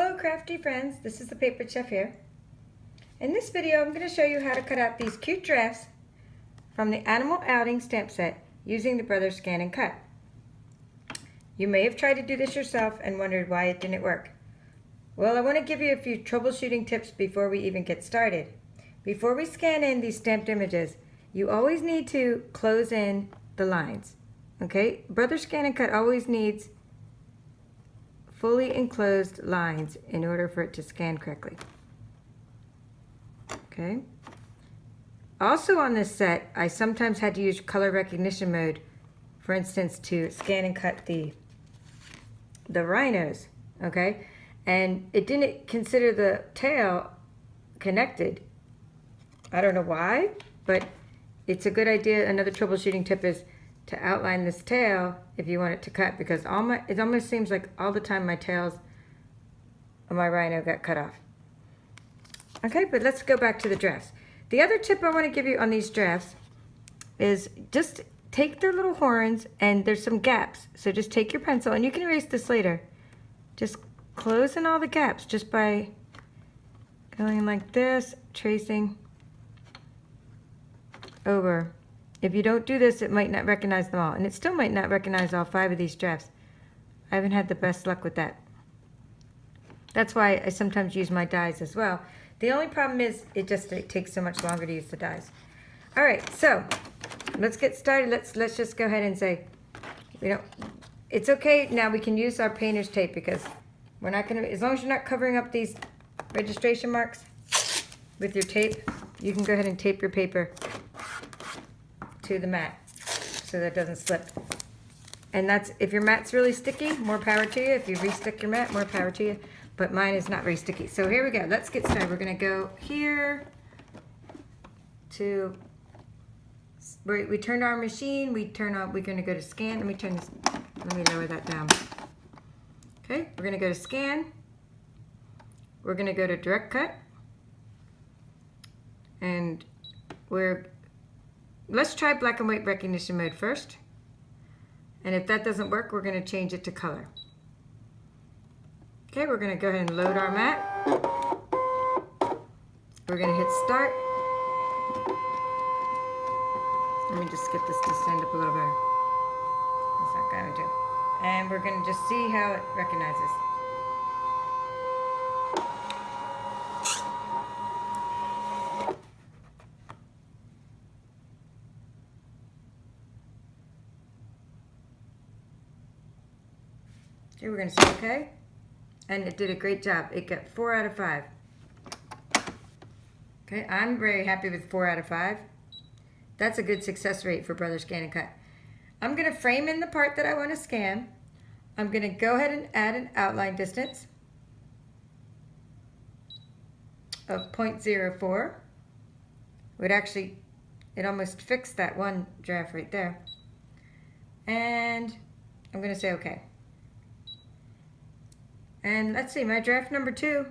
Hello crafty friends, this is the Paper Chef here. In this video I'm going to show you how to cut out these cute giraffes from the Animal Outing stamp set using the Brother ScanNCut. You may have tried to do this yourself and wondered why it didn't work. Well, I want to give you a few troubleshooting tips before we even get started. Before we scan in these stamped images, you always need to close in the lines. Okay, Brother ScanNCut always needs fully enclosed lines in order for it to scan correctly. Okay. Also on this set, I sometimes had to use color recognition mode, for instance, to scan and cut the rhinos. Okay, and it didn't consider the tail connected. I don't know why, but it's a good idea. Another troubleshooting tip is to outline this tail if you want it to cut, because it almost seems like all the time my tails of my rhino got cut off. Okay, but let's go back to the giraffes. The other tip I want to give you on these giraffes is just take their little horns, and there's some gaps, so just take your pencil, and you can erase this later. Just close in all the gaps just by going like this, tracing over. If you don't do this, it might not recognize them all, and it still might not recognize all 5 of these giraffes. I haven't had the best luck with that. That's why I sometimes use my dies as well. The only problem is it takes so much longer to use the dies. All right, so let's get started. Let's just go ahead and say, it's okay now. We can use our painter's tape, because we're not gonna, as long as you're not covering up these registration marks with your tape, you can go ahead and tape your paper to the mat so that it doesn't slip. And that's, if your mat's really sticky, more power to you. If you re-stick your mat, more power to you. But mine is not very sticky. So here we go. Let's get started. We're gonna go here to where we turned our machine. We're gonna go to scan. Let me lower that down. Okay, we're gonna go to scan. We're gonna go to direct cut. And let's try black and white recognition mode first. And if that doesn't work, we're going to change it to color. Okay, we're going to go ahead and load our mat. We're going to hit start. Let me just get this to stand up a little better. That's not going to do. And we're going to just see how it recognizes. Okay, we're going to say okay, and it did a great job. It got 4 out of 5. Okay, I'm very happy with 4 out of 5. That's a good success rate for Brother ScanNCut. I'm going to frame in the part that I want to scan. I'm going to go ahead and add an outline distance of 0.04. It almost fixed that one giraffe right there. And I'm going to say okay. And let's see, my draft number 2.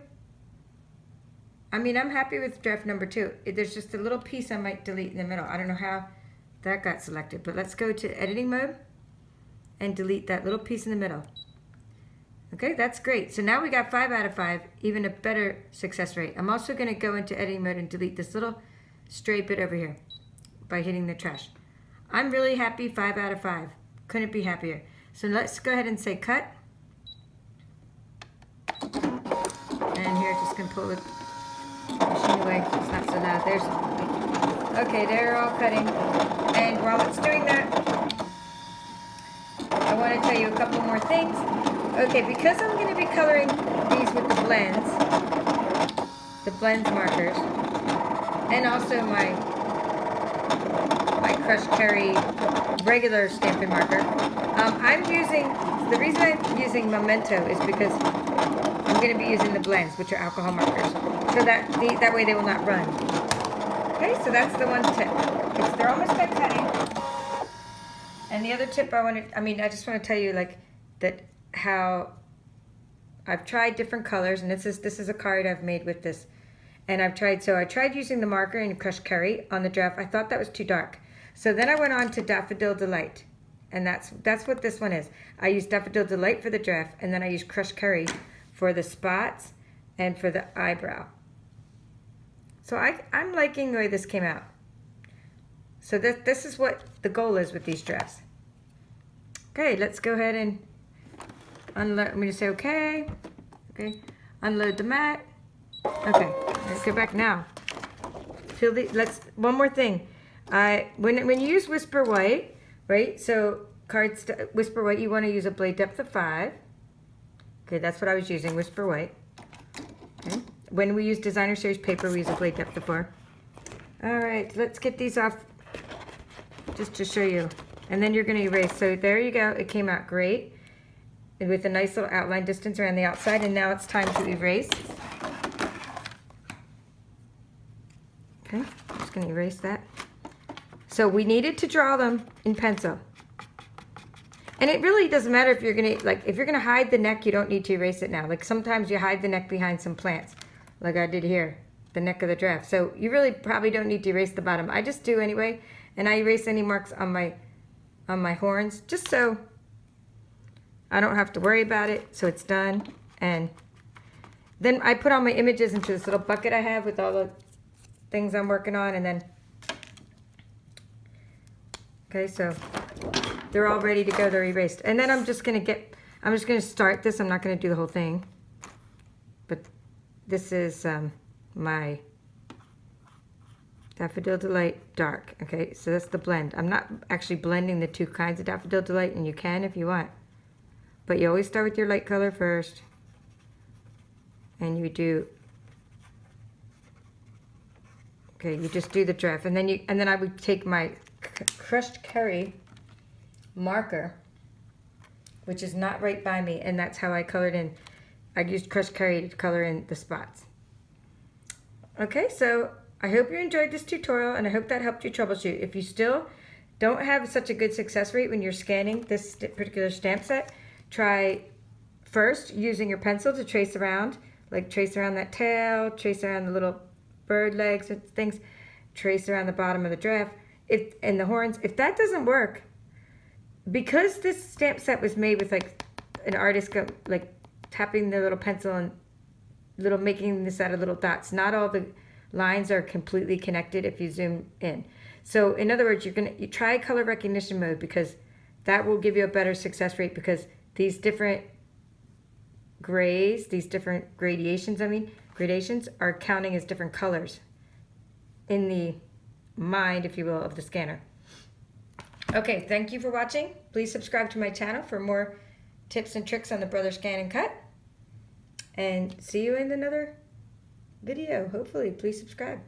I'm happy with draft number 2. There's just a little piece I might delete in the middle. I don't know how that got selected, but let's go to editing mode and delete that little piece in the middle. Okay, that's great. So now we got 5 out of 5, even a better success rate. I'm also going to go into editing mode and delete this little stray bit over here by hitting the trash. I'm really happy, 5 out of 5. Couldn't be happier. So let's go ahead and say cut. And here, just gonna pull the machine away. It's not so loud. Okay, they're all cutting. And while it's doing that, I want to tell you a couple more things. Okay, because I'm going to be coloring these with the blends markers, and also my crushed cherry regular Stampin' marker. The reason I'm using Memento is because I'm going to be using the blends, which are alcohol markers, so that way they will not run. Okay, so that's the one tip. They're almost done cutting. And the other tip I just want to tell you that how I've tried different colors, and this is a card I've made with this, and I tried using the marker in crushed curry on the draft. I thought that was too dark, so then I went on to Daffodil Delight, and that's what this one is. I used Daffodil Delight for the draft, and then I used crushed curry for the spots and for the eyebrow. So I'm liking the way this came out. So this is what the goal is with these drafts. Okay, let's go ahead and unload. I'm going to say okay. Okay, unload the mat. Okay, let's go back now. One more thing. When you use Whisper White, right? So Whisper White, you want to use a blade depth of 5. Okay, that's what I was using, Whisper White. Okay. When we use Designer Series paper, we use a blade depth of 4. All right, let's get these off just to show you. And then you're going to erase. So there you go. It came out great with a nice little outline distance around the outside. And now it's time to erase. Okay, I'm just going to erase that. So we needed to draw them in pencil. And it really doesn't matter if you're going to hide the neck, you don't need to erase it now. Like sometimes you hide the neck behind some plants, like I did here, the neck of the draft. So you really probably don't need to erase the bottom. I just do anyway, and I erase any marks on my horns, just so I don't have to worry about it, so it's done. And then I put all my images into this little bucket I have with all the things I'm working on, and then, okay, so they're all ready to go, they're erased. And then I'm just gonna start this. I'm not gonna do the whole thing, but this is my Daffodil Delight Dark. Okay, so that's the blend. I'm not actually blending the two kinds of Daffodil Delight, and you can if you want. But you always start with your light color first. And you do, okay, you just do the draft. And then I would take my crushed curry marker, which is not right by me, and that's how I colored in. I used crushed curry to color in the spots. Okay, so I hope you enjoyed this tutorial, and I hope that helped you troubleshoot. If you still don't have such a good success rate when you're scanning this particular stamp set, try first using your pencil to trace around, like trace around that tail, trace around the little bird legs and things, trace around the bottom of the draft, and the horns. If that doesn't work, because this stamp set was made with like an artist like tapping the little pencil and making this out of little dots, not all the lines are completely connected if you zoom in. So in other words, you try color recognition mode, because that will give you a better success rate, because these different grays, these different gradations are counting as different colors in the mind, if you will, of the scanner. Okay, thank you for watching. Please subscribe to my channel for more tips and tricks on the Brother ScanNCut. And see you in another video, hopefully. Please subscribe.